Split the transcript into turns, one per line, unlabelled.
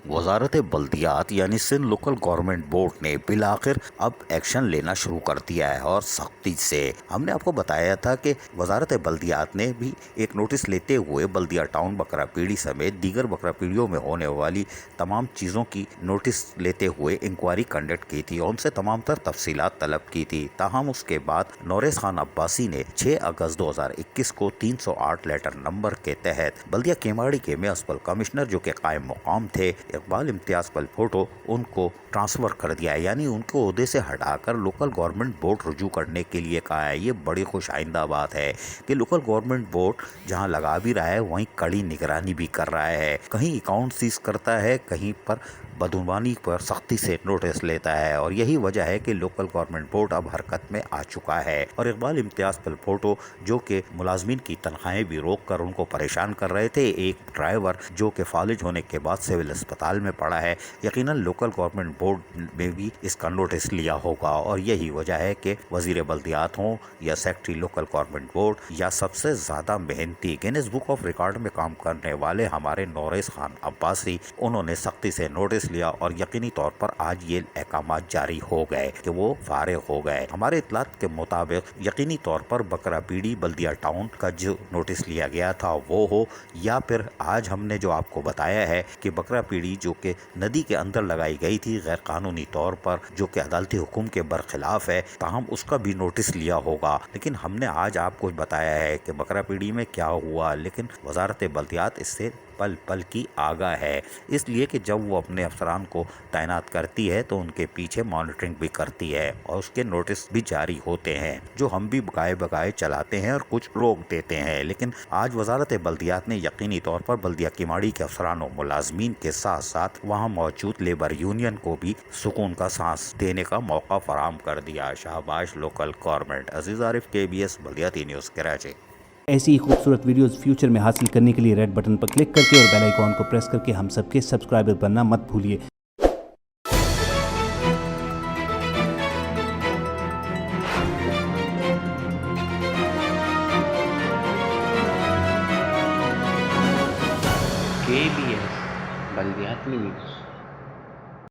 वजारत बल्दियात यानी Sindh local government board ने बिलाखिर अब एक्शन लेना शुरू कर दिया है और सख्ती से। हमने आपको बताया था कि वजारत बल्दियात ने भी एक नोटिस लेते हुए बल्दिया टाउन बकरा पीढ़ी समेत दीगर बकरा पीढ़ियों में होने वाली तमाम चीज़ों की नोटिस लेते हुए इंक्वायरी कंडक्ट की थी और उनसे तमाम तर तफसीलात तलब की थी। ताहम उसके बाद नौरेज़ खान अब्बासी ने 6 अगस्त 2021 को 308 लेटर नंबर के तहत बल्दिया केमाड़ी के म्युनिसिपल कमिश्नर जो कि कायम मुकाम थे इकबाल इम्तियाज़ पलफोटो उनको ट्रांसफ़र कर दिया है, यानी उनको ओहदे से हटाकर लोकल गवर्नमेंट बोर्ड रुजू करने के लिए कहा है। ये बड़ी खुश आइंदा बात है कि लोकल गवर्नमेंट बोर्ड जहां लगा भी रहा है वहीं कड़ी निगरानी भी कर रहा है। कहीं अकाउंट सीज करता है, कहीं पर बदुनवानी पर सख्ती से नोटिस लेता है और यही वजह है कि लोकल गवर्नमेंट बोर्ड अब हरकत में आ चुका है। और इकबाल इम्तियाज़ पलफोटो जो कि मुलाजमीन की तनख्वाहें भी रोक कर उनको परेशान कर रहे थे, एक ड्राइवर जो कि फालिज होने के बाद सिविल अस्पताल में पड़ा है, यकीनन लोकल गवर्नमेंट बोर्ड में भी इसका नोटिस लिया होगा। और यही वजह है कि वजीर बल्दियात हों या सेक्रेटरी लोकल गवर्नमेंट बोर्ड या सबसे ज़्यादा मेहनती गिनीज बुक ऑफ रिकॉर्ड में काम करने वाले हमारे नौरेज़ खान अब्बासी, उन्होंने सख्ती से नोटिस लिया और यकीनी तौर पर आज ये अहकामात जारी हो गए कि वो फारिग हो गए। हमारे इत्तलात के मुताबिक यकीनी तौर पर बकरा पीढ़ी बल्दिया टाउन का जो नोटिस लिया गया था वो हो, या फिर आज हमने जो आपको बताया है कि बकरा पीढ़ी जो कि नदी के अंदर लगाई गई थी गैर कानूनी तौर पर, जो कि अदालती हुक्म के बरखिलाफ है, ताहम उसका भी नोटिस लिया होगा। लेकिन हमने आज आपको बताया है कि बकरा पीढ़ी में क्या हुआ, लेकिन वजारत बल्दियात इससे पल पल की आगाह है, इसलिए कि जब वो अपने अफसरान को तैनात करती है तो उनके पीछे मॉनिटरिंग भी करती है और उसके नोटिस भी जारी होते हैं जो हम भी बकाए चलाते हैं और कुछ रोक देते हैं। लेकिन आज वजारत बल्दियात ने यकीनी तौर पर बल्दिया केमाड़ी के अफसरान और मुलाजमीन के साथ साथ वहाँ मौजूद लेबर यूनियन को भी सुकून का सांस देने का मौका फराहम कर दिया। Shahbaz local government. Aziz Arif, KBS बल्दियाती न्यूज़, कराची।
ऐसी ही खूबसूरत वीडियोस फ्यूचर में हासिल करने के लिए रेड बटन पर क्लिक करके और बेल आइकॉन को प्रेस करके हम सबके सब्सक्राइबर बनना मत भूलिए।
KBS बल्दियाती न्यूज़।